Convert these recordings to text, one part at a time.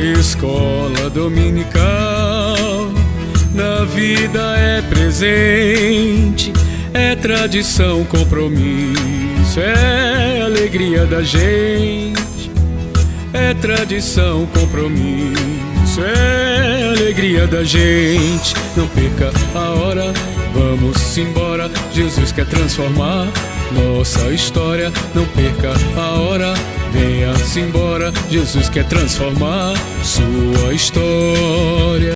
Escola dominical, na vida é presente, é tradição, compromisso, é alegria da gente. É tradição, compromisso, é alegria da gente. Não perca a hora, vamos embora. Jesus quer transformar nossa história. Não perca a hora, venha-se embora. Jesus quer transformar sua história.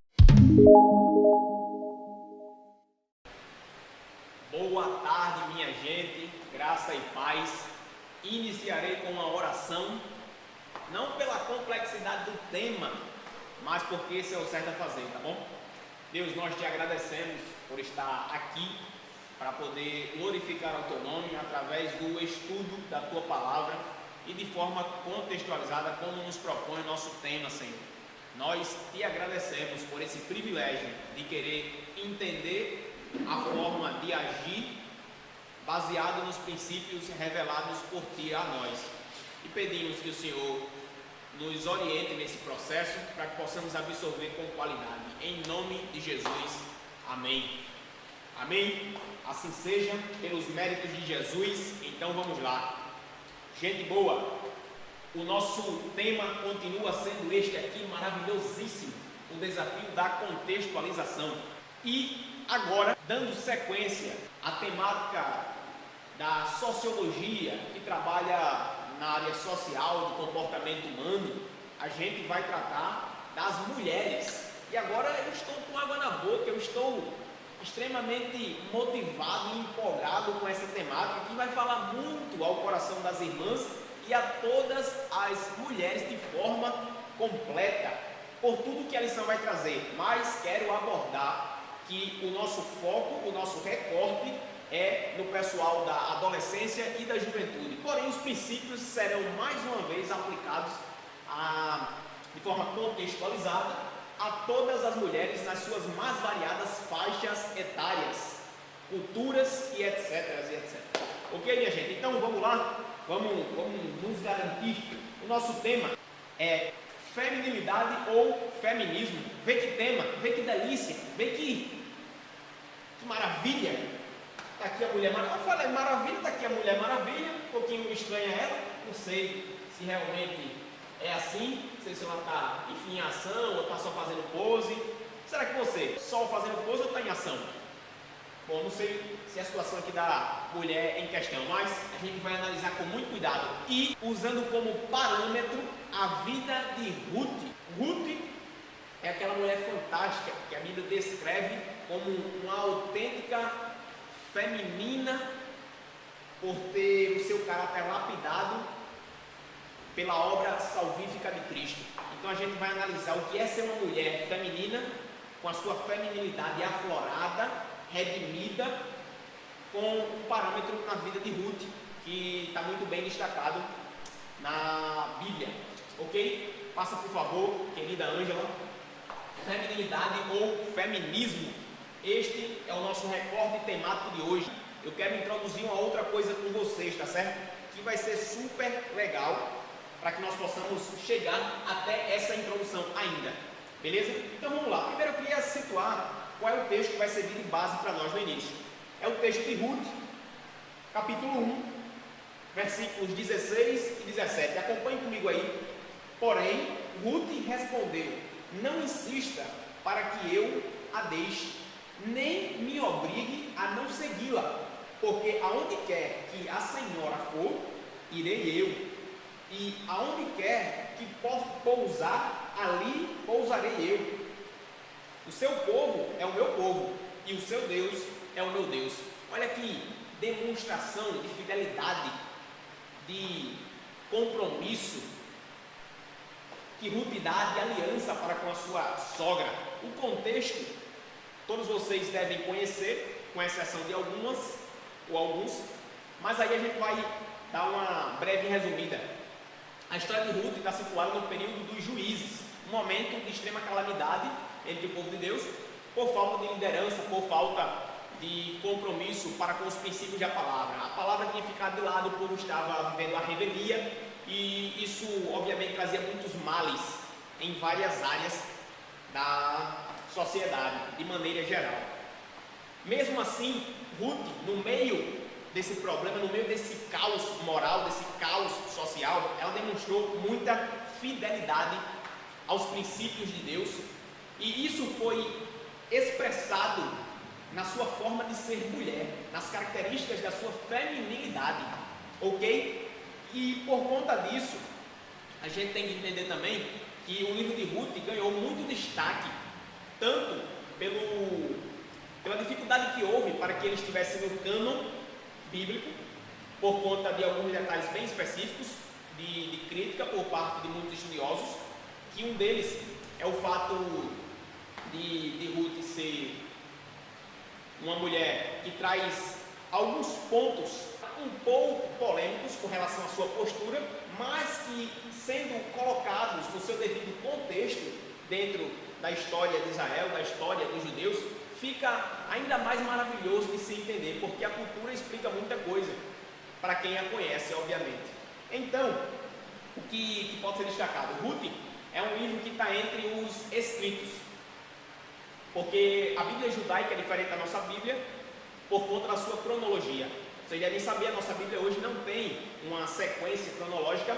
Boa tarde, minha gente, graça e paz. Iniciarei com uma oração, não pela complexidade do tema, mas porque esse é o certo a fazer, tá bom? Deus, nós te agradecemos por estar aqui para poder glorificar o teu nome através do estudo da tua palavra e de forma contextualizada como nos propõe o nosso tema, Senhor. Nós te agradecemos por esse privilégio de querer entender a forma de agir baseado nos princípios revelados por ti a nós. E pedimos que o Senhor nos oriente nesse processo para que possamos absorver com qualidade. Em nome de Jesus. Amém. Amém. Assim seja, pelos méritos de Jesus. Então vamos lá. Gente boa, o nosso tema continua sendo este aqui, maravilhosíssimo, o desafio da contextualização. E agora, dando sequência à temática da sociologia, que trabalha na área social, do comportamento humano, a gente vai tratar das mulheres. E agora eu estou com água na boca, eu estou extremamente motivado e empolgado com essa temática, que vai falar muito ao coração das irmãs e a todas as mulheres de forma completa, por tudo que a lição vai trazer. Mas quero abordar que o nosso foco, o nosso recorte é no pessoal da adolescência e da juventude. Porém, os princípios serão mais uma vez aplicados de forma contextualizada a todas as mulheres nas suas mais variadas faixas etárias, culturas e etc. Ok, minha gente? Então vamos lá, vamos nos garantir. O nosso tema é feminilidade ou feminismo. Vê que tema, vê que delícia, vê que maravilha. Está aqui a Mulher Maravilha. Eu falei maravilha, está aqui a Mulher Maravilha. Um pouquinho estranha ela, não sei se realmente é assim, não sei se ela está, enfim, em ação ou está só fazendo pose. Será que você só fazendo pose ou está em ação? Bom, não sei se é a situação aqui da mulher em questão, mas a gente vai analisar com muito cuidado e usando como parâmetro a vida de Ruth. Ruth é aquela mulher fantástica que a Bíblia descreve como uma autêntica feminina por ter o seu caráter lapidado pela obra salvífica de Cristo. Então a gente vai analisar o que é ser uma mulher feminina, com a sua feminilidade aflorada, redimida, com um parâmetro na vida de Ruth, que está muito bem destacado na Bíblia. Ok? Passa por favor, querida Ângela. Feminilidade ou feminismo. Este é o nosso recorte temático de hoje. Eu quero introduzir uma outra coisa com vocês, tá certo? Que vai ser super legal para que nós possamos chegar até essa introdução ainda. Beleza? Então vamos lá. Primeiro eu queria situar qual é o texto que vai servir de base para nós no início. É o texto de Ruth, capítulo 1, versículos 16 e 17. Acompanhe comigo aí. Porém, Ruth respondeu: não insista para que eu a deixe, nem me obrigue a não segui-la, porque aonde quer que a senhora for, irei eu, e aonde quer que pousar, ali pousarei eu. O seu povo é o meu povo, e o seu Deus é o meu Deus. Olha que demonstração de fidelidade, de compromisso que Ruth dá de aliança para com a sua sogra. O contexto todos vocês devem conhecer, com exceção de algumas ou alguns, mas aí a gente vai dar uma breve resumida. A história de Ruth está situada no período dos juízes, um momento de extrema calamidade entre o povo de Deus, por falta de liderança, por falta de compromisso para com os princípios da palavra. A palavra tinha ficado de lado, o povo estava vivendo a rebeldia, e isso obviamente trazia muitos males em várias áreas da sociedade, de maneira geral. Mesmo assim, Ruth, no meio desse problema, no meio desse caos moral, desse caos social, ela demonstrou muita fidelidade aos princípios de Deus, e isso foi expressado na sua forma de ser mulher, nas características da sua feminilidade, ok? E por conta disso, a gente tem que entender também que o livro de Ruth ganhou muito destaque, tanto pela dificuldade que houve para que ele estivesse no cânon bíblico, por conta de alguns detalhes bem específicos de crítica por parte de muitos estudiosos, que um deles é o fato de Ruth ser uma mulher que traz alguns pontos um pouco polêmicos com relação à sua postura, mas que, sendo colocados no seu devido contexto dentro da história de Israel, da história dos judeus, fica ainda mais maravilhoso de se entender, porque a cultura explica muita coisa para quem a conhece, obviamente. Então, o que pode ser destacado? Ruth é um livro que está entre os escritos, porque a Bíblia judaica é diferente da nossa Bíblia por conta da sua cronologia. Vocês devem saber, a nossa Bíblia hoje não tem uma sequência cronológica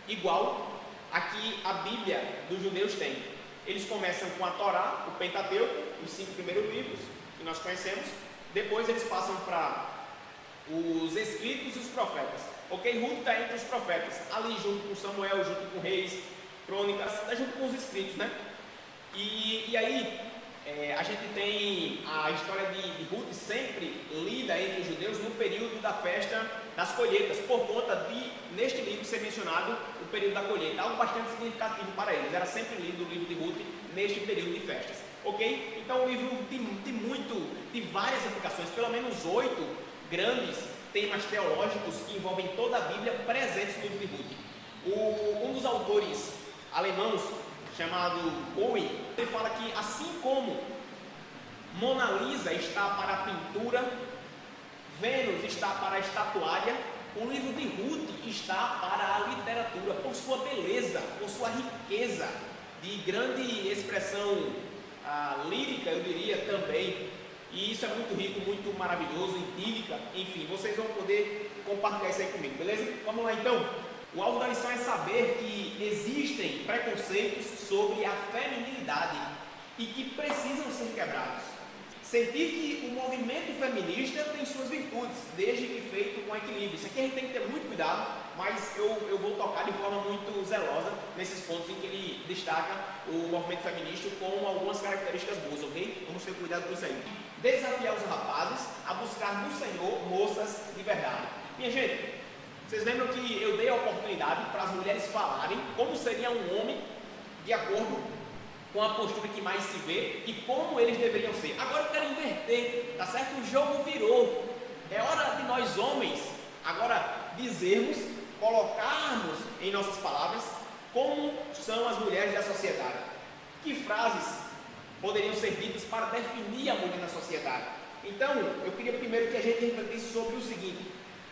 igual a que a Bíblia dos judeus tem. Eles começam com a Torá, o Pentateuco, os 5 primeiros livros que nós conhecemos. Depois eles passam para os escritos e os profetas. Ok? Ruth está entre os profetas, ali junto com Samuel, junto com Reis, Crônicas, está junto com os escritos, né? E aí a gente tem a história de Ruth sempre lida entre os judeus no período da festa das colheitas, por conta de, neste livro, ser mencionado o período da colheita, algo bastante significativo para eles. Era sempre lido o livro de Ruth neste período de festas, ok? Então o livro tem várias aplicações, pelo menos 8 grandes temas teológicos que envolvem toda a Bíblia presentes no livro de Ruth. Um dos autores alemãos, chamado Owen, ele fala que assim como Mona Lisa está para a pintura, Vênus está para a estatuária, o livro de Ruth está para a literatura, por sua beleza, por sua riqueza de grande expressão lírica, eu diria também. E isso é muito rico, muito maravilhoso, idílica, enfim, vocês vão poder compartilhar isso aí comigo, beleza? Vamos lá então. O alvo da lição é saber que existem preconceitos sobre a feminilidade e que precisam ser quebrados. Sentir que o movimento feminista tem suas virtudes, desde que feito com equilíbrio. Isso aqui a gente tem que ter muito cuidado, mas eu vou tocar de forma muito zelosa nesses pontos em que ele destaca o movimento feminista com algumas características boas, ok? Vamos ter cuidado com isso aí. Desafiar os rapazes a buscar no Senhor moças de verdade. Minha gente, vocês lembram que eu dei a oportunidade para as mulheres falarem como seria um homem de acordo com a postura que mais se vê e como eles deveriam ser. Agora eu quero inverter, tá certo? O jogo virou. É hora de nós homens agora dizermos, colocarmos em nossas palavras como são as mulheres da sociedade. Que frases poderiam ser ditas para definir a mulher na sociedade? Então, eu queria primeiro que a gente refletisse sobre o seguinte: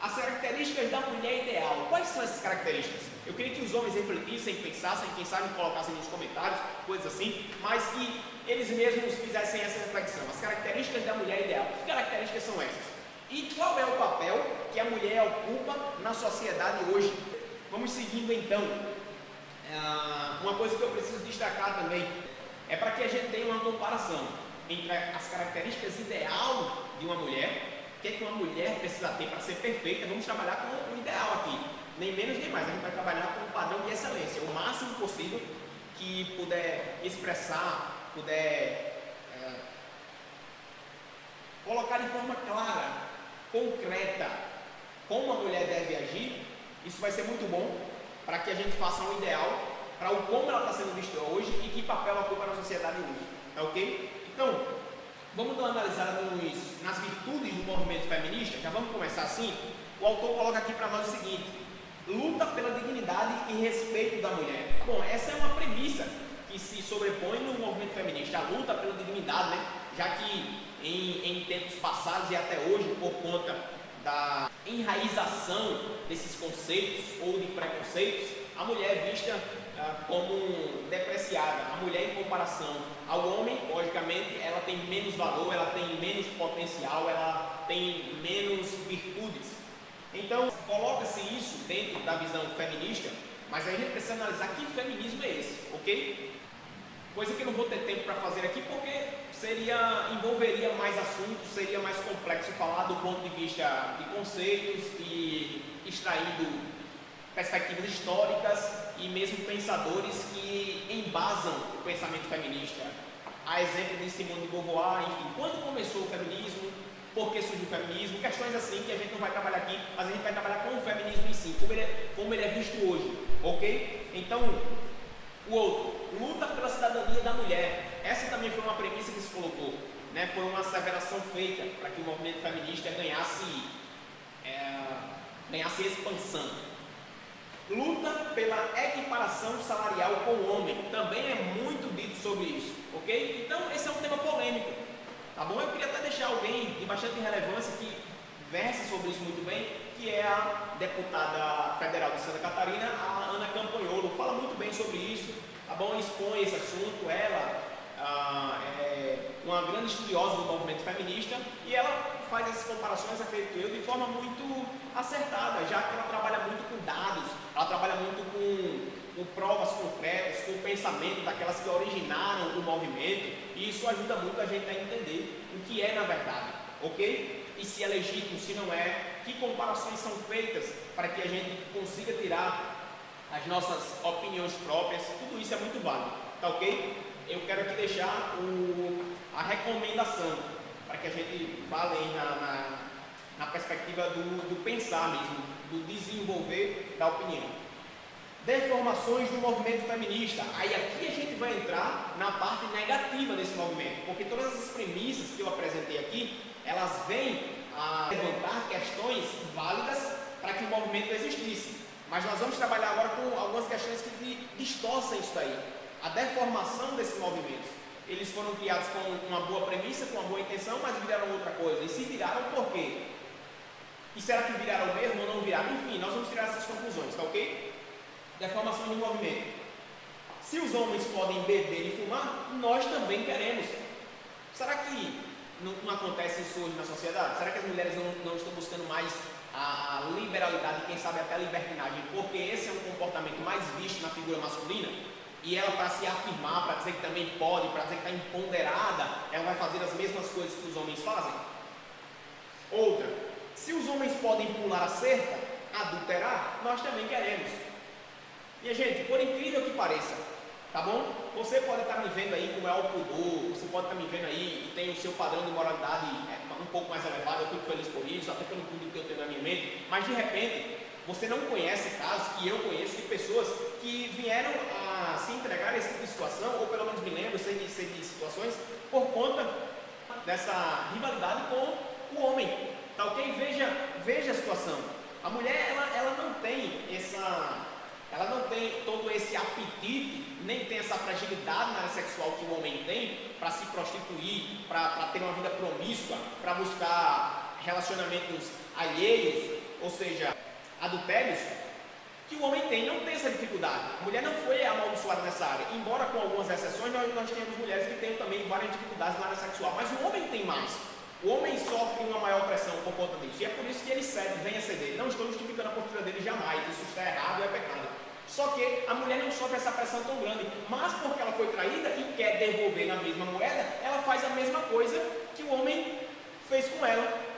as características da mulher ideal. Quais são essas características? Eu queria que os homens refletissem, pensassem, quem sabe colocassem nos comentários, coisas assim, mas que eles mesmos fizessem essa reflexão. As características da mulher ideal. Que características são essas? E qual é o papel que a mulher ocupa na sociedade hoje? Vamos seguindo então. Uma coisa que eu preciso destacar também é para que a gente tenha uma comparação entre as características ideal de uma mulher. O que é que uma mulher precisa ter para ser perfeita? Vamos trabalhar com o ideal aqui, nem menos nem mais. A gente vai trabalhar com o padrão de excelência, o máximo possível que puder expressar, puder colocar de forma clara, concreta, como a mulher deve agir. Isso vai ser muito bom para que a gente faça um ideal para o como ela está sendo vista hoje e que papel ela ocupa na sociedade hoje, tá ok? Então, vamos dar uma analisada nas virtudes do movimento feminista. Já vamos começar assim. O autor coloca aqui para nós o seguinte: luta pela dignidade e respeito da mulher. Bom, essa é uma premissa que se sobrepõe no movimento feminista, a luta pela dignidade, né? Já que em tempos passados e até hoje, por conta da enraização desses conceitos ou de preconceitos, a mulher é vista como depreciada. A mulher, em comparação ao homem, logicamente, ela tem menos valor, ela tem menos potencial, ela tem menos virtudes. Então, coloca-se isso dentro da visão feminista, mas aí a gente precisa analisar que feminismo é esse, ok? Coisa que eu não vou ter tempo para fazer aqui, porque envolveria mais assuntos, seria mais complexo falar do ponto de vista de conceitos e extraindo perspectivas históricas e mesmo pensadores que embasam o pensamento feminista. A exemplo de Simone de Beauvoir, enfim, quando começou o feminismo, por que surgiu o feminismo, questões assim que a gente não vai trabalhar aqui, mas a gente vai trabalhar com o feminismo em si, como ele é visto hoje, ok? Então, o outro, luta pela cidadania da mulher. Essa também foi uma premissa que se colocou, né? Foi uma asseveração feita para que o movimento feminista ganhasse expansão. Luta pela equiparação salarial com o homem, também é muito dito sobre isso, ok? Então, esse é um tema polêmico, tá bom? Eu queria até deixar alguém de bastante relevância que versa sobre isso muito bem, que é a deputada federal de Santa Catarina, a Ana Campanholo, fala muito bem sobre isso, tá bom? Expõe esse assunto. Ela é uma grande estudiosa do movimento feminista e ela faz essas comparações, acredito eu, de forma muito acertada, já que ela trabalha muito com dados, ela trabalha muito com provas concretas, com o pensamento daquelas que originaram o movimento, e isso ajuda muito a gente a entender o que é na verdade, ok? E se é legítimo, se não é, que comparações são feitas para que a gente consiga tirar as nossas opiniões próprias, tudo isso é muito válido, tá ok? Eu quero aqui deixar a recomendação, para que a gente fale na perspectiva do pensar mesmo, do desenvolver da opinião. Deformações do movimento feminista. Aí aqui a gente vai entrar na parte negativa desse movimento, porque todas as premissas que eu apresentei aqui, elas vêm a levantar questões válidas para que o movimento existisse. Mas nós vamos trabalhar agora com algumas questões que distorcem isso daí. A deformação desses movimentos. Eles foram criados com uma boa premissa, com uma boa intenção, mas viraram outra coisa. E se viraram, por quê? E será que viraram mesmo ou não viraram? Enfim, nós vamos tirar essas conclusões, tá ok? Deformação do movimento. Se os homens podem beber e fumar, nós também queremos. Será que não acontece isso hoje na sociedade? Será que as mulheres não estão buscando mais a liberalidade, quem sabe até a libertinagem? Porque esse é um comportamento mais visto na figura masculina. E ela, para se afirmar, para dizer que também pode, para dizer que está empoderada, ela vai fazer as mesmas coisas que os homens fazem? Outra, se os homens podem pular a cerca, adulterar, nós também queremos. Minha gente, por incrível que pareça, tá bom? Você pode estar me vendo aí com maior pudor, você pode estar me vendo aí e tem o seu padrão de moralidade um pouco mais elevado, eu fico feliz por isso, até pelo público que eu tenho na minha mente, mas de repente, você não conhece casos que eu conheço de pessoas que vieram a se entregar a esse tipo de situação, ou pelo menos me lembro, sei de situações, por conta dessa rivalidade com o homem, tá ok? Veja a situação. A mulher, ela não tem todo esse apetite, nem tem essa fragilidade na área sexual que o homem tem para se prostituir, para ter uma vida promíscua, para buscar relacionamentos alheios, ou seja, adultérios, que o homem não tem essa dificuldade. A mulher não foi amaldiçoada nessa área, embora com algumas exceções nós temos mulheres que têm também várias dificuldades na área sexual, mas o homem tem mais. O homem sofre uma maior pressão por conta disso, e é por isso que ele vem a ceder. Não estou justificando a postura dele jamais, isso está errado, é pecado. Só que a mulher não sofre essa pressão tão grande, mas porque ela foi traída e quer devolver na mesma moeda, ela faz a mesma coisa que o homem fez com ela.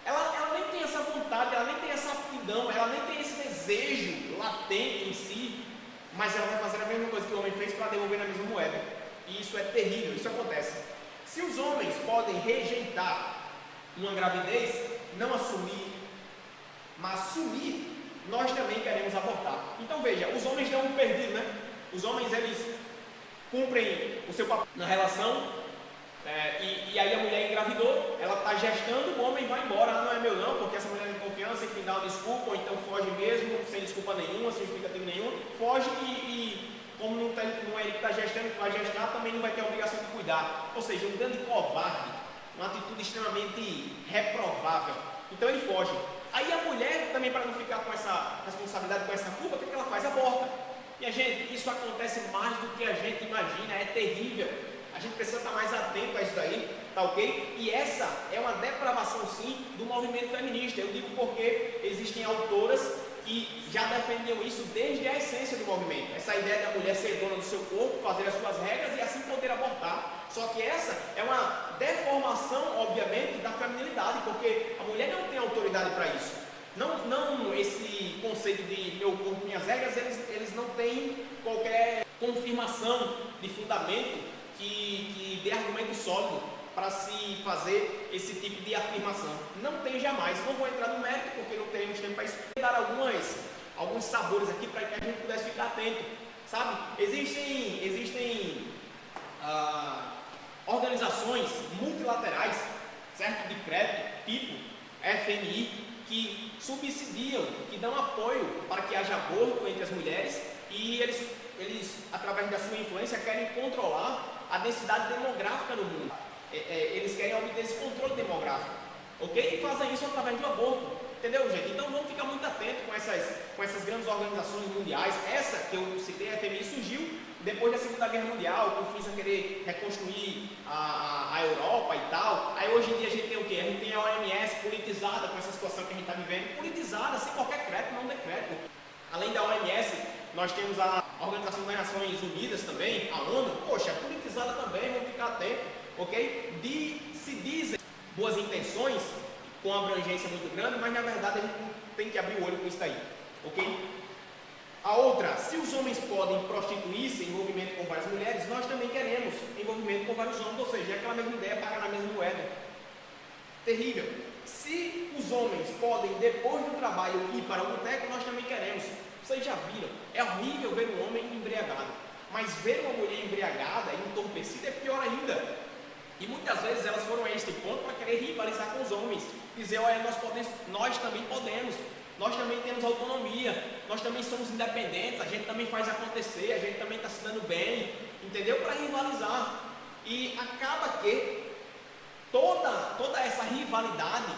Ela nem tem essa vontade, ela nem tem essa aptidão, ela nem tem esse desejo latente em si, mas ela vai fazer a mesma coisa que o homem fez para devolver na mesma moeda. E isso é terrível, isso acontece. Se os homens podem rejeitar uma gravidez, não assumir, mas assumir, nós também queremos abortar. Então veja, os homens dão um perdido, né? Os homens, eles cumprem o seu papel na relação, e aí a mulher engravidou, ela está gestando, o homem vai embora, não é meu não, porque essa mulher é de confiança, enfim, dá uma desculpa, ou então foge mesmo, sem desculpa nenhuma, sem justificativa nenhuma, foge e como não é ele que está gestando, que vai gestar, também não vai ter a obrigação de cuidar. Ou seja, um grande covarde, uma atitude extremamente reprovável. Então ele foge. Aí a mulher, também para não ficar com essa responsabilidade, com essa culpa, o que ela faz? Aborta. Minha gente, isso acontece mais do que a gente imagina, é terrível. A gente precisa estar mais atento a isso daí, tá ok? E essa é uma depravação, sim, do movimento feminista. Eu digo porque existem autoras que já defendiam isso desde a essência do movimento. Essa ideia da mulher ser dona do seu corpo, fazer as suas regras e assim poder abortar. Só que essa é uma deformação, obviamente, da feminilidade, porque a mulher não tem autoridade para isso. Não esse conceito de meu corpo, minhas regras, eles não têm qualquer confirmação de fundamento que dê argumento sólido para se fazer esse tipo de afirmação. Não tem jamais. Não vou entrar no mérito porque não teremos tempo para isso. Vou dar alguns sabores aqui para que a gente pudesse ficar atento, sabe? Existem organizações multilaterais, certo? De crédito, tipo FMI, que subsidiam, que dão apoio para que haja aborto entre as mulheres e eles, através da sua influência, querem controlar a densidade demográfica no mundo. Eles querem obter esse controle demográfico, ok? E fazem isso através do aborto, entendeu, gente? Então vamos ficar muito atentos com essas grandes organizações mundiais. Essa que eu citei, a FMI, surgiu depois da Segunda Guerra Mundial, com fins a querer reconstruir a Europa e tal. Aí hoje em dia a gente tem o quê? A gente tem a OMS politizada com essa situação que a gente está vivendo, politizada, sem qualquer crédito, não decreto. Além da OMS, nós temos a Organização das Nações Unidas também, a ONU, poxa, politizada também, vamos ficar atentos, ok? Se dizem boas intenções, com abrangência muito grande, mas na verdade a gente tem que abrir o olho com isso aí, ok? A outra, se os homens podem prostituir-se em envolvimento com várias mulheres, nós também queremos envolvimento com vários homens, ou seja, é aquela mesma ideia, pagar na mesma moeda. Terrível. Se os homens podem, depois do trabalho, ir para o boteco, nós também queremos. Vocês já viram, é horrível ver um homem embriagado, mas ver uma mulher embriagada e entorpecida é pior ainda. E muitas vezes elas foram a este ponto para querer rivalizar com os homens, dizer, olha, nós também podemos, nós também temos autonomia, nós também somos independentes, a gente também faz acontecer, a gente também está se dando bem, entendeu? Para rivalizar. E acaba que toda essa rivalidade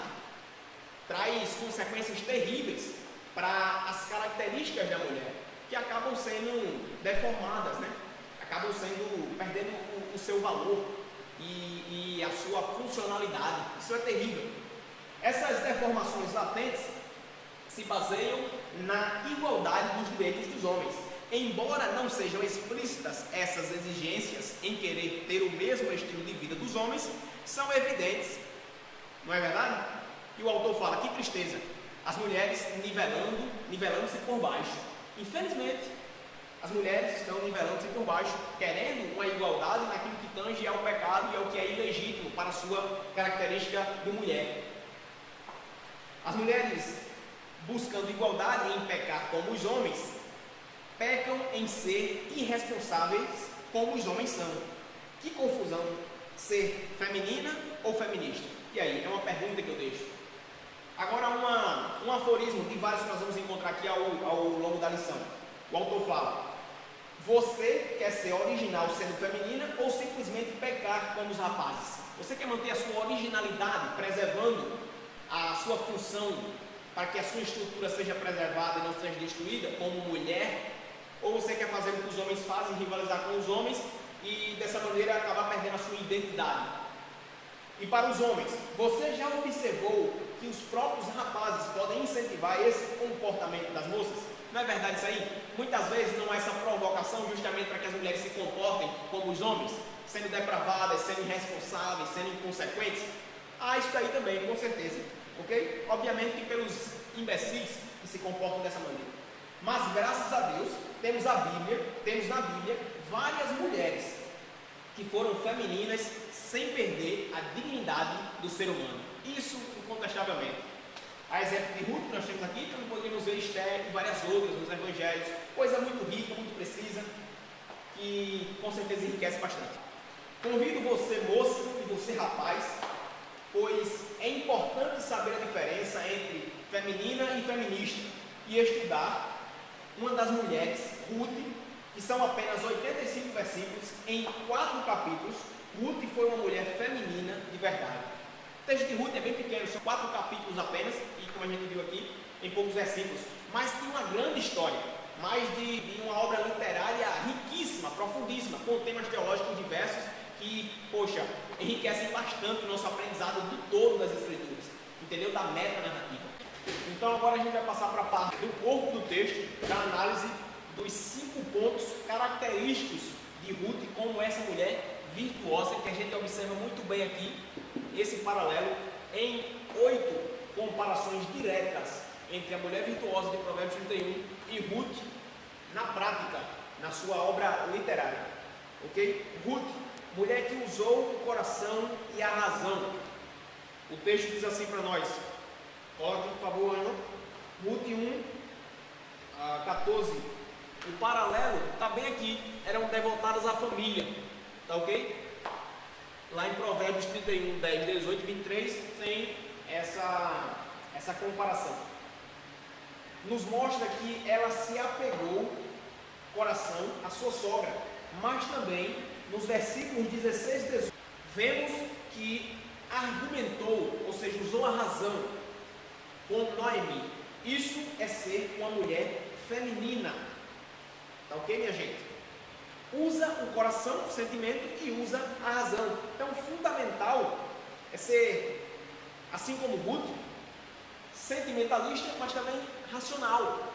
traz consequências terríveis para as características da mulher, que acabam sendo deformadas, né? Acabam perdendo o seu valor e a sua funcionalidade. Isso é terrível. Essas deformações latentes se baseiam na igualdade dos direitos dos homens. Embora não sejam explícitas essas exigências em querer ter o mesmo estilo de vida dos homens, são evidentes. Não é verdade? E o autor fala, que tristeza, as mulheres nivelando-se por baixo. Infelizmente, as mulheres estão nivelando-se por baixo, querendo uma igualdade naquilo que tange ao pecado e ao que é ilegítimo para a sua característica de mulher. As mulheres, buscando igualdade em pecar como os homens, pecam em ser irresponsáveis como os homens são. Que confusão, ser feminina ou feminista? E aí, é uma pergunta que eu deixo. Agora, um aforismo de vários que nós vamos encontrar aqui ao longo da lição. O autor fala, você quer ser original sendo feminina ou simplesmente pecar como os rapazes? Você quer manter a sua originalidade, preservando a sua função para que a sua estrutura seja preservada e não seja destruída como mulher? Ou você quer fazer o que os homens fazem, rivalizar com os homens e dessa maneira acabar perdendo a sua identidade? E para os homens, você já observou que os próprios rapazes podem incentivar esse comportamento das moças? Não é verdade isso aí? Muitas vezes não há essa provocação justamente para que as mulheres se comportem como os homens, sendo depravadas, sendo irresponsáveis, sendo inconsequentes? Há isso aí também, com certeza, ok? Obviamente que pelos imbecis que se comportam dessa maneira. Mas graças a Deus, temos na Bíblia várias mulheres que foram femininas sem perder a dignidade do ser humano. Isso incontestavelmente. A exemplo de Ruth que nós temos aqui, também podemos ver Esther e várias outras nos evangelhos. Coisa muito rica, muito precisa, que com certeza enriquece bastante. Convido você, moça, e você, rapaz, pois é importante saber a diferença entre feminina e feminista e estudar uma das mulheres, Ruth, que são apenas 85 versículos em 4 capítulos. Ruth foi uma mulher feminina de verdade. O texto de Ruth é bem pequeno, são 4 capítulos apenas, e como a gente viu aqui, em poucos versículos, mas tem uma grande história. mas de uma obra literária riquíssima, profundíssima, com temas teológicos diversos que, poxa, enriquecem bastante o nosso aprendizado do todo das Escrituras, entendeu? Da meta-narrativa. Então agora a gente vai passar para a parte do corpo do texto, para a análise dos 5 pontos característicos de Ruth como essa mulher virtuosa, que a gente observa muito bem aqui, esse paralelo em 8 comparações diretas entre a mulher virtuosa de Provérbios 31 e Ruth na prática, na sua obra literária, ok? Ruth, mulher que usou o coração e a razão. O texto diz assim para nós, coloque por favor, Ana, Ruth 1, 14, o paralelo está bem aqui, eram devotadas à família, tá ok? Lá em Provérbios 31, 10, 18 e 23 tem essa comparação. Nos mostra que ela se apegou coração à sua sogra, mas também nos versículos 16 e 18 vemos que argumentou, ou seja, usou a razão com Noemi. Isso é ser uma mulher feminina, tá ok, minha gente? Usa o coração, o sentimento, e usa a razão. Então, fundamental é ser, assim como Ruth, sentimentalista, mas também racional.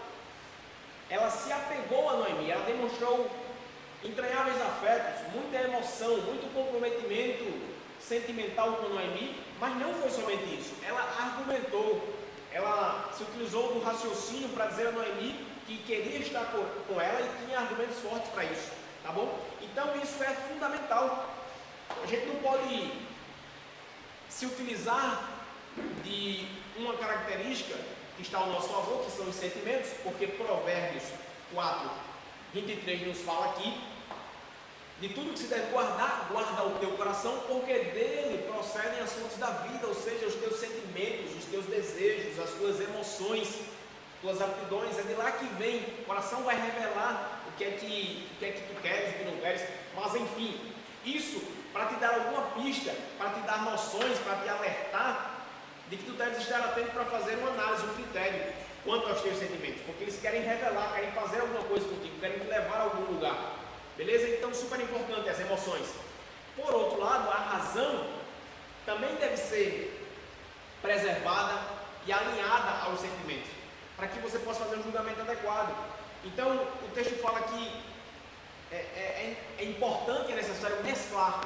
Ela se apegou a Noemi, ela demonstrou entranháveis afetos, muita emoção, muito comprometimento sentimental com Noemi, mas não foi somente isso. Ela argumentou, ela se utilizou do raciocínio para dizer a Noemi que queria estar com ela e tinha argumentos fortes para isso, tá bom? Então isso é fundamental. A gente não pode se utilizar de uma característica que está ao nosso favor, que são os sentimentos, porque Provérbios 4, 23 nos fala aqui, de tudo que se deve guardar, guarda o teu coração, porque dele procedem as fontes da vida, ou seja, os teus sentimentos, os teus desejos, as tuas emoções, tuas aptidões, é de lá que vem. O coração vai revelar o que é que tu queres, o que não queres, mas enfim, isso para te dar alguma pista, para te dar noções, para te alertar de que tu deves estar atento para fazer uma análise, um critério quanto aos teus sentimentos, porque eles querem revelar, querem fazer alguma coisa contigo, querem te levar a algum lugar, beleza? Então, super importante as emoções. Por outro lado, a razão também deve ser preservada e alinhada aos sentimentos, para que você possa fazer um julgamento adequado. Então, o texto fala que é importante e é necessário mesclar,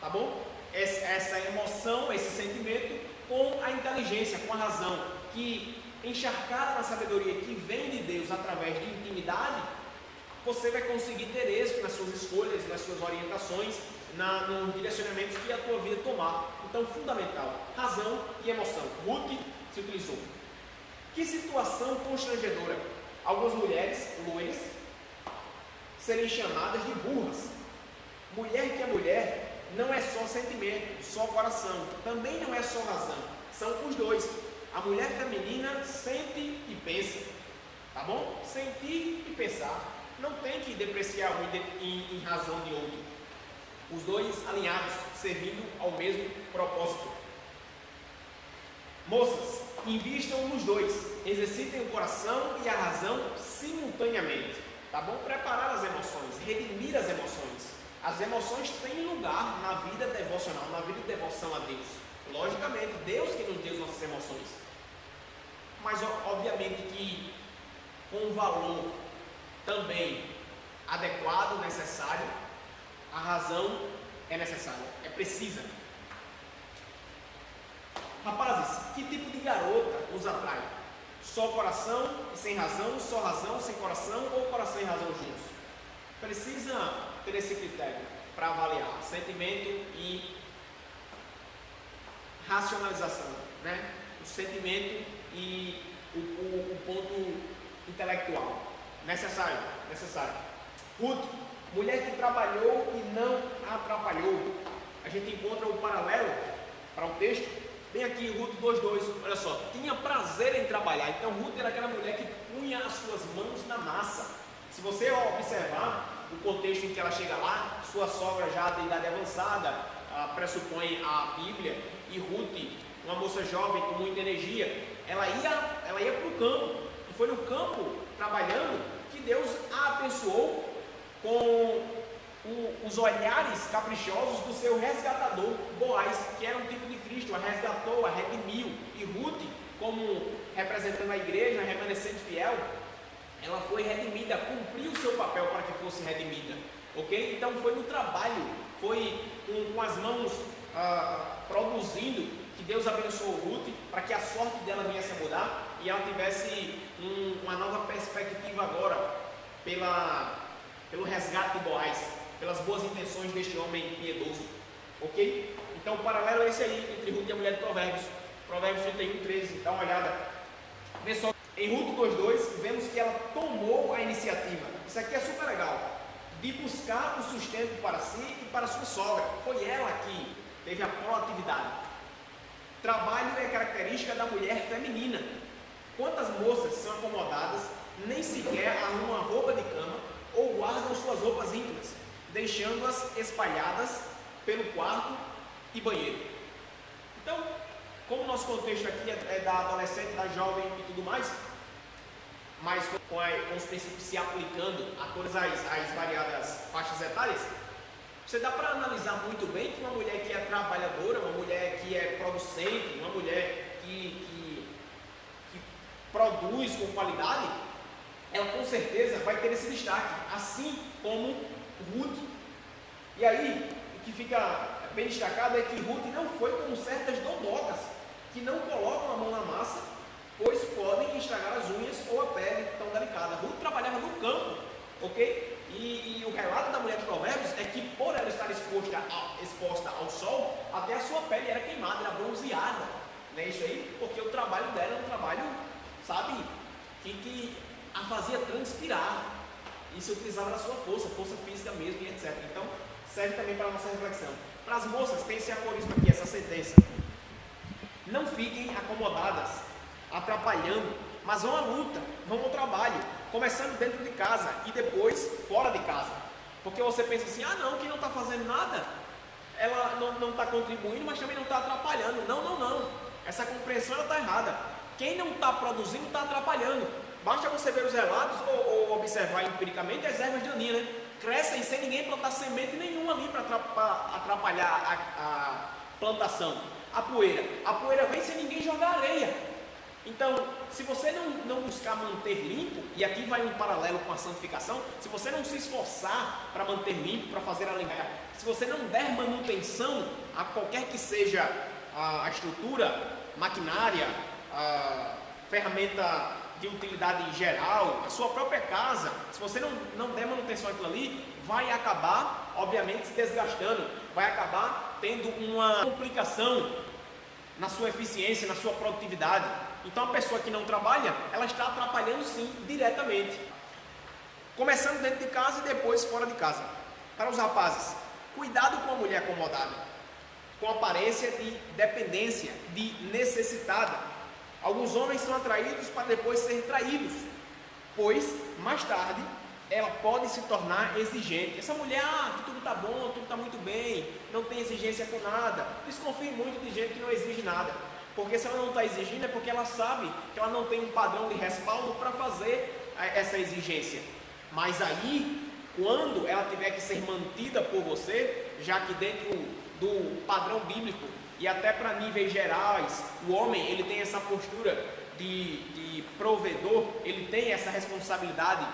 tá bom? Essa emoção, esse sentimento com a inteligência, com a razão, que encharcada na sabedoria que vem de Deus através de intimidade, você vai conseguir ter êxito nas suas escolhas, nas suas orientações, nos direcionamentos que a tua vida tomar. Então, fundamental, razão e emoção. Ruth se utilizou. Que situação constrangedora. Algumas mulheres, loiras, serem chamadas de burras. Mulher que é mulher não é só sentimento, só coração, também não é só razão, são os dois. A mulher feminina sente e pensa, tá bom? Sentir e pensar, não tem que depreciar um em razão de outro. Os dois alinhados, servindo ao mesmo propósito. Moças, invistam nos dois, exercitem o coração e a razão simultaneamente, tá bom? Preparar as emoções, redimir as emoções. As emoções têm lugar na vida devocional, na vida de devoção a Deus. Logicamente, Deus que nos deu as nossas emoções. Mas, obviamente, que com um valor também adequado, necessário, a razão é necessária, é precisa. Rapazes, que tipo de garota os atrai? Só coração e sem razão, só razão sem coração ou coração e razão juntos? Precisa ter esse critério para avaliar sentimento e racionalização, né? O sentimento e o ponto intelectual. Necessário. Ruth, mulher que trabalhou e não atrapalhou. A gente encontra o paralelo para o texto, bem aqui, Ruth 2:2, olha só, tinha prazer em trabalhar. Então Ruth era aquela mulher que punha as suas mãos na massa. Se você observar o contexto em que ela chega lá, sua sogra já de idade avançada, pressupõe a Bíblia, e Ruth, uma moça jovem com muita energia, ela ia para o campo, e foi no campo, trabalhando, que Deus a abençoou com os olhares caprichosos do seu resgatador, Boaz, que era um tipo de Cristo, a resgatou, a redimiu. E Ruth, como representando a igreja, remanescente fiel, ela foi redimida, cumpriu o seu papel para que fosse redimida, ok? Então foi no trabalho, foi com as mãos produzindo, que Deus abençoou Ruth, para que a sorte dela viesse a mudar e ela tivesse uma nova perspectiva agora, pelo resgate de Boaz, pelas boas intenções deste homem piedoso, ok? Então o paralelo é esse aí, entre Ruth e a mulher de Provérbios, Provérbios 31, 13, dá uma olhada. Vê só, em Ruth 2,2, vemos que ela tomou a iniciativa, isso aqui é super legal, de buscar o sustento para si e para sua sogra. Foi ela que teve a proatividade. Trabalho é característica da mulher feminina. Quantas moças são acomodadas, nem sequer arrumam a roupa de cama ou guardam suas roupas íntimas, deixando-as espalhadas pelo quarto e banheiro. Então, como o nosso contexto aqui é da adolescente, da jovem e tudo mais, mas com os princípios se aplicando a todas as variadas faixas etárias, você dá para analisar muito bem que uma mulher que é trabalhadora, uma mulher que é producente, uma mulher que produz com qualidade, ela com certeza vai ter esse destaque, assim como Ruth. E aí, o que fica bem destacado é que Ruth não foi como certas dodocas, que não colocam a mão na massa, pois podem estragar as unhas ou a pele tão delicada. Ruth trabalhava no campo, ok? E o relato da mulher de Provérbios é que por ela estar exposta ao sol, até a sua pele era queimada, era bronzeada, não é isso aí? Porque o trabalho dela era um trabalho, sabe, que a fazia transpirar, e se utilizava da sua força física mesmo e etc. Então, serve também para a nossa reflexão. Para as moças, tem esse aforismo aqui, essa sentença: não fiquem acomodadas, atrapalhando, mas vão à luta, vão ao trabalho, começando dentro de casa e depois fora de casa. Porque você pensa assim, não, quem não está fazendo nada, ela não está contribuindo, mas também não está atrapalhando. Não. Essa compreensão está errada. Quem não está produzindo está atrapalhando. Basta você ver os relatos ou observar empiricamente as ervas daninhas, né? Crescem sem ninguém plantar semente nenhuma ali para atrapalhar a plantação. A poeira vem sem ninguém jogar areia. Então, se você não buscar manter limpo, e aqui vai um paralelo com a santificação, se você não se esforçar para manter limpo, para fazer a limpeza, se você não der manutenção a qualquer que seja a estrutura, maquinária, a ferramenta de utilidade geral, a sua própria casa, se você não der manutenção àquilo ali, vai acabar, obviamente, se desgastando, vai acabar tendo uma complicação na sua eficiência, na sua produtividade. Então, a pessoa que não trabalha, ela está atrapalhando sim, diretamente. Começando dentro de casa e depois fora de casa. Para os rapazes, cuidado com a mulher acomodada, com aparência de dependência, de necessitada. Alguns homens são atraídos para depois ser traídos, pois mais tarde ela pode se tornar exigente. Essa mulher, que tudo está bom, tudo está muito bem, não tem exigência com nada. Desconfie muito de gente que não exige nada, porque se ela não está exigindo é porque ela sabe que ela não tem um padrão de respaldo para fazer essa exigência. Mas aí, quando ela tiver que ser mantida por você, já que dentro do padrão bíblico e até para níveis gerais, o homem ele tem essa postura de provedor, ele tem essa responsabilidade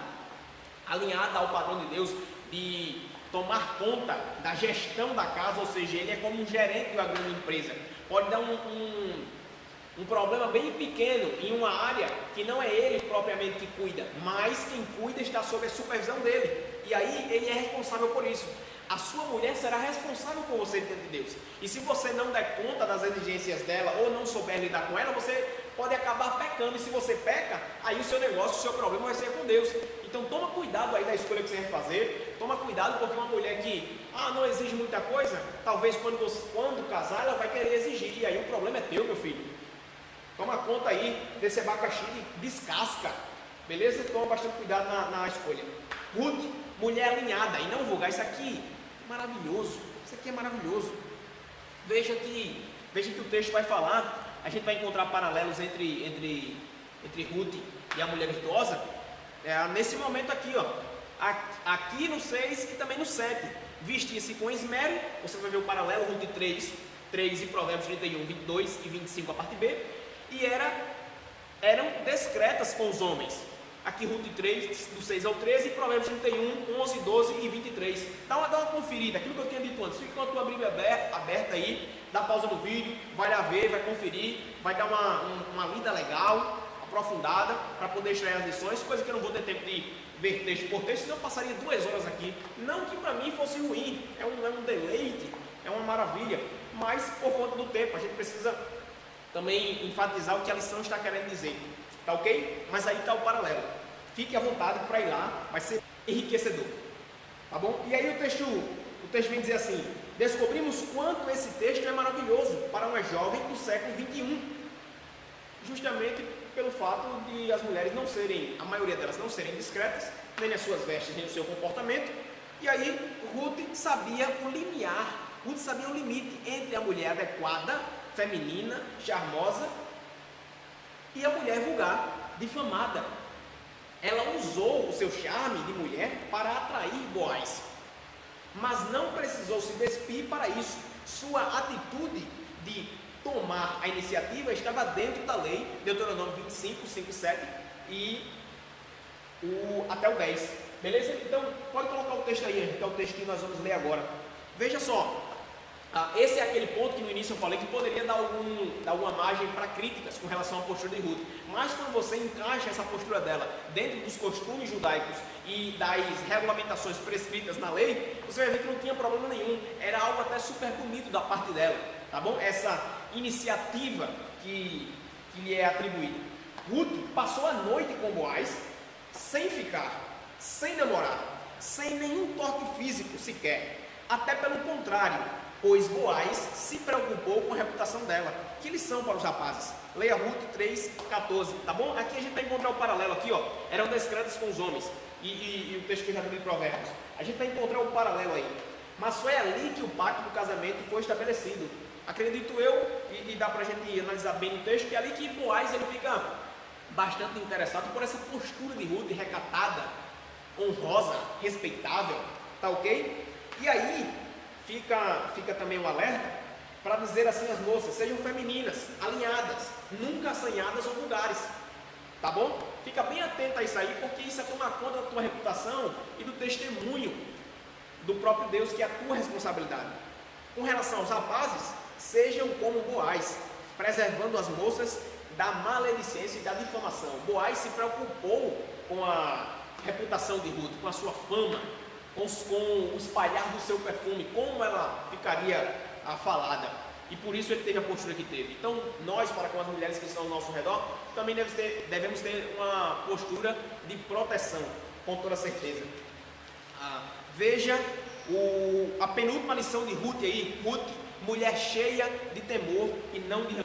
alinhada ao padrão de Deus, de tomar conta da gestão da casa, ou seja, ele é como um gerente de uma grande empresa. Pode dar um problema bem pequeno em uma área que não é ele propriamente que cuida, mas quem cuida está sob a supervisão dele, e aí ele é responsável por isso. A sua mulher será responsável por você diante de Deus, e se você não der conta das exigências dela, ou não souber lidar com ela, você pode acabar pecando, e se você peca, aí o seu negócio, o seu problema vai ser com Deus. Então toma cuidado aí da escolha que você vai fazer, toma cuidado, porque uma mulher que não exige muita coisa, talvez quando casar ela vai querer exigir, e aí o problema é teu, meu filho. Toma conta aí desse abacaxi de descasca, beleza? Toma bastante cuidado na escolha. Ruth, mulher alinhada e não vulgar, isso aqui é maravilhoso, isso aqui é maravilhoso. Veja que o texto vai falar, a gente vai encontrar paralelos entre Ruth e a mulher virtuosa, nesse momento aqui, ó, aqui no 6 e também no 7, vestia-se com esmero. Você vai ver o paralelo, Ruth 3 e Provérbios 31, 22 e 25 a parte B, e eram discretas com os homens. Aqui Ruth 3, do 6 ao 13, e Provérbios 31, 11, 12 e 23. Dá uma conferida, aquilo que eu tinha dito antes. Fica com a tua Bíblia aberta aí, dá pausa no vídeo, vai lá ver, vai conferir, vai dar uma lida legal, aprofundada, para poder extrair as lições, coisa que eu não vou ter tempo de ver texto por texto, senão eu passaria 2 horas aqui. Não que para mim fosse ruim, é um deleite, é uma maravilha, mas por conta do tempo, a gente precisa também enfatizar o que a lição está querendo dizer. Tá ok? Mas aí está o paralelo. Fique à vontade para ir lá, vai ser enriquecedor. Tá bom? E aí o texto vem dizer assim: descobrimos quanto esse texto é maravilhoso para uma jovem do século 21. Justamente pelo fato de as mulheres não serem, a maioria delas não serem discretas, nem nas suas vestes, nem no seu comportamento. E aí Ruth sabia o limiar, Ruth sabia o limite entre a mulher adequada, feminina, charmosa, e a mulher vulgar, difamada. Ela usou o seu charme de mulher para atrair Boaz, mas não precisou se despir para isso. Sua atitude de tomar a iniciativa estava dentro da lei, Deuteronômio 25, 5 e 7 e até o 10. Beleza? Então, pode colocar o texto aí, que é o texto que nós vamos ler agora. Veja só. Esse é aquele ponto que no início eu falei que poderia dar alguma margem para críticas com relação à postura de Ruth. Mas quando você encaixa essa postura dela dentro dos costumes judaicos e das regulamentações prescritas na lei, você vai ver que não tinha problema nenhum. Era algo até super bonito da parte dela, tá bom? Essa iniciativa que lhe é atribuída. Ruth passou a noite com Boaz sem ficar, sem namorar, sem nenhum toque físico sequer. Até pelo contrário, pois Boaz se preocupou com a reputação dela. Que lição para os rapazes? Leia Ruth 3, 14, tá bom? Aqui a gente vai encontrar o paralelo aqui, ó. Eram discretos com os homens. E o texto que eu já li de Provérbios. A gente vai encontrar o paralelo aí. Mas foi ali que o pacto do casamento foi estabelecido. Acredito eu, e dá para a gente analisar bem no texto, que é ali que Boaz ele fica bastante interessado por essa postura de Ruth recatada, honrosa, respeitável, tá ok? E aí fica também o alerta para dizer assim às moças: sejam femininas, alinhadas, nunca assanhadas ou vulgares, tá bom? Fica bem atento a isso aí, porque isso é tomar conta da tua reputação e do testemunho do próprio Deus, que é a tua responsabilidade. Com relação aos rapazes, sejam como Boaz, preservando as moças da maledicência e da difamação. Boaz se preocupou com a reputação de Ruth, com a sua fama, com o espalhar do seu perfume, como ela ficaria falada. E por isso ele teve a postura que teve. Então nós, para com as mulheres que estão ao nosso redor, também devemos ter uma postura de proteção, com toda certeza. Veja a penúltima lição de Ruth aí. Ruth, mulher cheia de temor e não de rancor.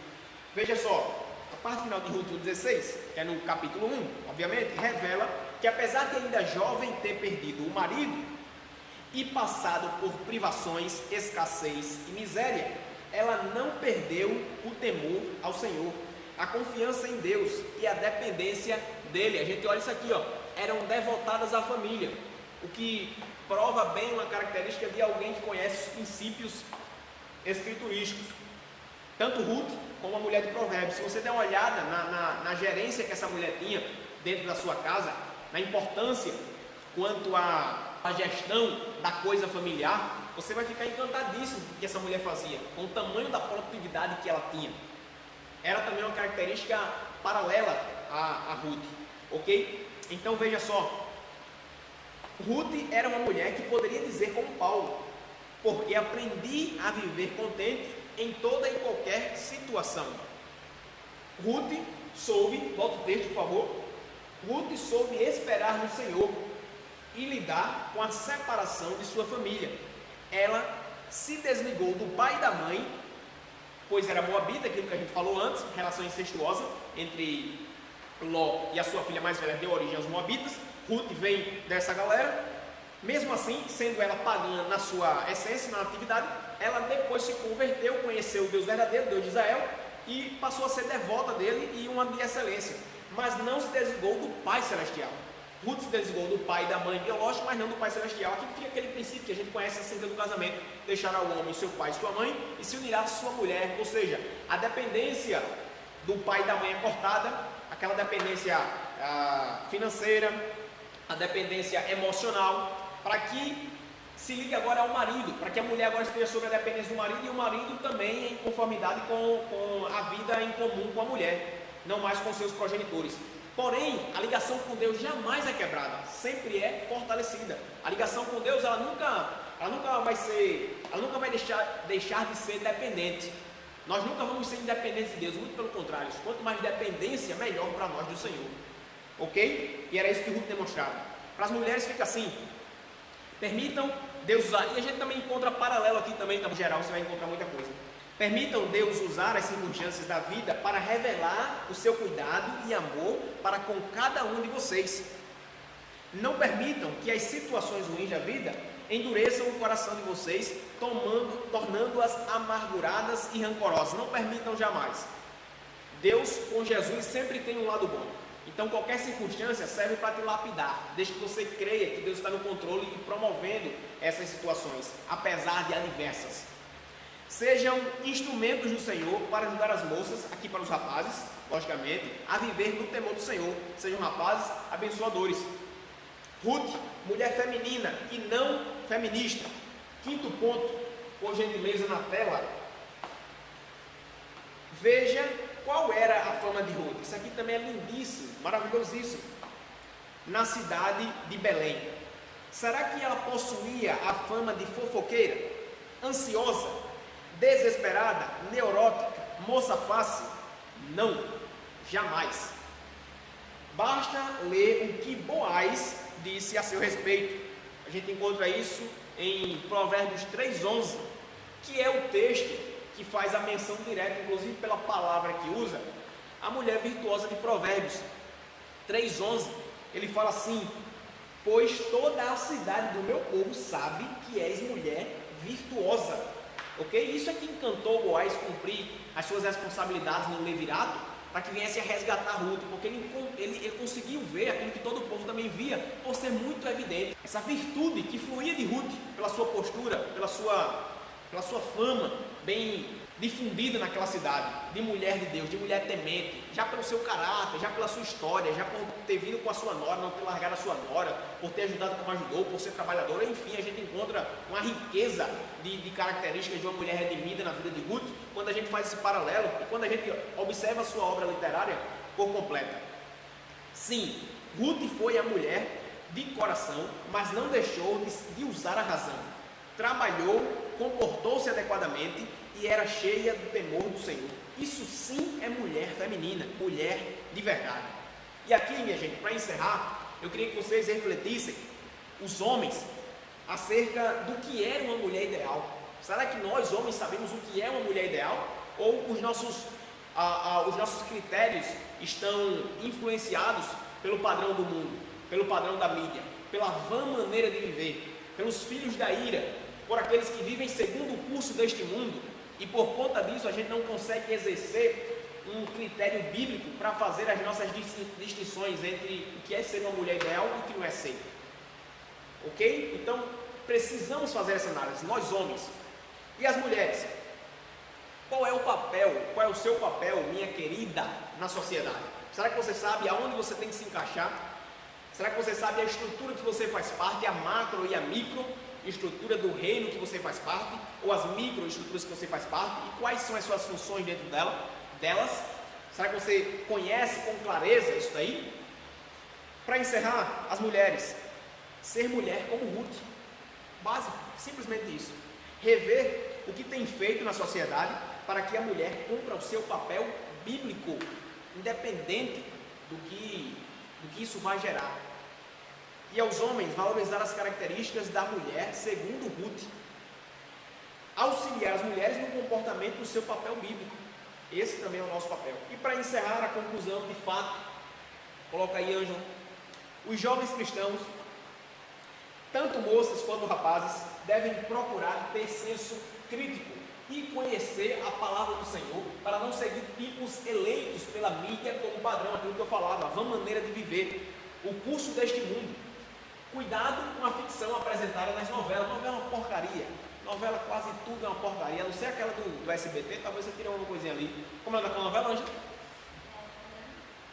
Veja só, a parte final de Ruth 16, que é no capítulo 1, obviamente, revela que apesar de ainda jovem ter perdido o marido e passado por privações, escassez e miséria, ela não perdeu o temor ao Senhor, a confiança em Deus e a dependência dele. A gente olha isso aqui, ó, eram devotadas à família, o que prova bem uma característica de alguém que conhece os princípios escriturísticos. Tanto Ruth como a mulher de Provérbios, se você der uma olhada na gerência que essa mulher tinha dentro da sua casa, na importância quanto à gestão da coisa familiar, você vai ficar encantadíssimo com o que essa mulher fazia, com o tamanho da produtividade que ela tinha. Era também uma característica paralela a Ruth, ok? Então veja só, Ruth era uma mulher que poderia dizer como Paulo: porque aprendi a viver contente em toda e qualquer situação. Ruth soube, volta o texto por favor, Ruth soube esperar no Senhor e lidar com a separação de sua família. Ela se desligou do pai e da mãe, pois era moabita, aquilo que a gente falou antes, relação incestuosa entre Ló e a sua filha mais velha deu origem aos moabitas. Ruth vem dessa galera. Mesmo assim, sendo ela pagã na sua essência, na atividade, ela depois se converteu, conheceu o Deus verdadeiro, Deus de Israel, e passou a ser devota dele e uma de excelência, mas não se desligou do Pai Celestial. Ruth se desligou do pai e da mãe biológica, mas não do pai celestial. Aqui fica aquele princípio que a gente conhece acerca do casamento: deixará o homem seu pai e sua mãe e se unirá à sua mulher. Ou seja, a dependência do pai e da mãe é cortada, aquela dependência financeira, a dependência emocional, para que se ligue agora ao marido, para que a mulher agora esteja sob a dependência do marido e o marido também em conformidade com a vida em comum com a mulher, não mais com seus progenitores. Porém, a ligação com Deus jamais é quebrada, sempre é fortalecida. A ligação com Deus ela nunca vai deixar de ser dependente. Nós nunca vamos ser independentes de Deus, muito pelo contrário. Quanto mais dependência, melhor para nós do Senhor. Ok? E era isso que Ruth demonstrava. Para as mulheres fica assim: permitam Deus usar. E a gente também encontra paralelo aqui também, no geral você vai encontrar muita coisa. Permitam Deus usar as circunstâncias da vida para revelar o seu cuidado e amor para com cada um de vocês. Não permitam que as situações ruins da vida endureçam o coração de vocês, tornando-as amarguradas e rancorosas. Não permitam jamais. Deus com Jesus sempre tem um lado bom. Então qualquer circunstância serve para te lapidar, desde que você creia que Deus está no controle e promovendo essas situações, apesar de adversas. Sejam instrumentos do Senhor para ajudar as moças, aqui para os rapazes, logicamente, a viver no temor do Senhor. Sejam rapazes abençoadores. Ruth, mulher feminina e não feminista. Quinto ponto, por gentileza na tela. Veja qual era a fama de Ruth. Isso aqui também é lindíssimo, maravilhosíssimo. Na cidade de Belém. Será que ela possuía a fama de fofoqueira, ansiosa, desesperada, neurótica, moça fácil? Não, jamais. Basta ler o que Boaz disse a seu respeito. A gente encontra isso em Provérbios 3:11, que é o texto que faz a menção direta, inclusive pela palavra que usa, a mulher virtuosa de Provérbios 3:11. Ele fala assim: pois toda a cidade do meu povo sabe que és mulher virtuosa. Ok? Isso é que encantou Boaz cumprir as suas responsabilidades no levirato, para que viesse a resgatar Ruth, porque ele conseguiu ver aquilo que todo o povo também via, por ser muito evidente. Essa virtude que fluía de Ruth, pela sua postura, pela sua fama bem difundida naquela cidade, de mulher de Deus, de mulher temente, já pelo seu caráter, já pela sua história, já por ter vindo com a sua nora, não ter largado a sua nora, por ter ajudado como ajudou, por ser trabalhadora, enfim, a gente encontra uma riqueza de características de uma mulher redimida na vida de Ruth, quando a gente faz esse paralelo, e quando a gente observa a sua obra literária por completa. Sim, Ruth foi a mulher de coração, mas não deixou de usar a razão. Trabalhou, comportou-se adequadamente e era cheia do temor do Senhor. Isso sim é mulher feminina, mulher de verdade. E aqui, minha gente, para encerrar, eu queria que vocês refletissem, os homens, acerca do que era uma mulher ideal. Será que nós, homens, sabemos o que é uma mulher ideal? Ou os nossos critérios estão influenciados pelo padrão do mundo, pelo padrão da mídia, pela vã maneira de viver, pelos filhos da ira, por aqueles que vivem segundo o curso deste mundo, e por conta disso a gente não consegue exercer um critério bíblico para fazer as nossas distinções entre o que é ser uma mulher ideal e o que não é ser. Ok? Então precisamos fazer essa análise, nós homens. E as mulheres? Qual é o seu papel, minha querida, na sociedade? Será que você sabe aonde você tem que se encaixar? Será que você sabe a estrutura que você faz parte, a macro e a micro estrutura do reino que você faz parte, ou as microestruturas que você faz parte, e quais são as suas funções dentro delas? Será que você conhece com clareza isso daí? Para encerrar, as mulheres, ser mulher como Ruth, básico, simplesmente isso. Rever o que tem feito na sociedade para que a mulher cumpra o seu papel bíblico, independente do que isso vai gerar. E aos homens, valorizar as características da mulher segundo Ruth. Auxiliar as mulheres no comportamento do seu papel bíblico. Esse também é o nosso papel. E para encerrar a conclusão, de fato, coloca aí, Ângelo, os jovens cristãos, tanto moças quanto rapazes, devem procurar ter senso crítico e conhecer a palavra do Senhor, para não seguir tipos eleitos pela mídia como padrão, aquilo que eu falava, a vã maneira de viver. o curso deste mundo. Cuidado com a ficção apresentada nas novelas. Novela é uma porcaria. Novela quase tudo é uma porcaria. A não ser aquela do SBT, talvez você tire uma coisinha ali. Como é daquela novela, Ângela?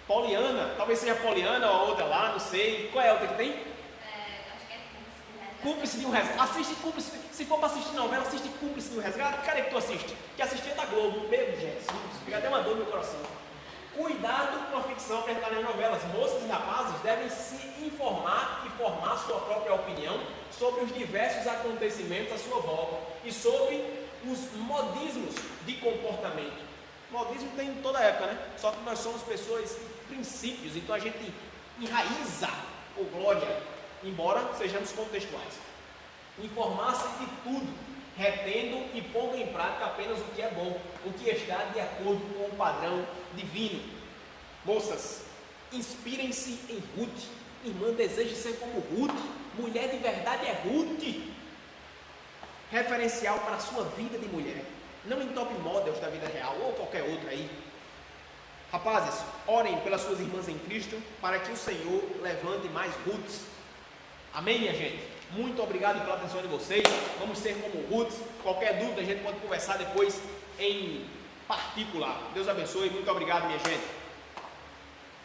Poliana. Talvez seja Poliana ou outra lá, não sei. Qual é a outra que tem? Acho que é Cúmplice de um Resgate. Assiste Cúmplice. Se for para assistir novela, assiste Cúmplice de um Resgate. Cadê que tu assiste? Que assistia da Globo. Meu Jesus. Fica até uma dor no meu coração. Cuidado com a ficção apresentada nas novelas. Moças e rapazes devem se informar e formar sua própria opinião sobre os diversos acontecimentos à sua volta e sobre os modismos de comportamento. Modismo tem em toda época, né? Só que nós somos pessoas de princípios, então a gente enraiza o glória, embora sejamos contextuais. Informar-se de tudo, retendo e pondo em prática apenas o que é bom, o que está de acordo com o padrão divino. Moças, inspirem-se em Ruth. Irmã, deseja ser como Ruth. Mulher de verdade é Ruth. Referencial para a sua vida de mulher, não em top models da vida real ou qualquer outra aí. Rapazes, orem pelas suas irmãs em Cristo para que o Senhor levante mais Ruths. Amém, minha gente? Muito obrigado pela atenção de vocês. Vamos ser como Ruth. Qualquer dúvida a gente pode conversar depois em particular. Deus abençoe. Muito obrigado, minha gente.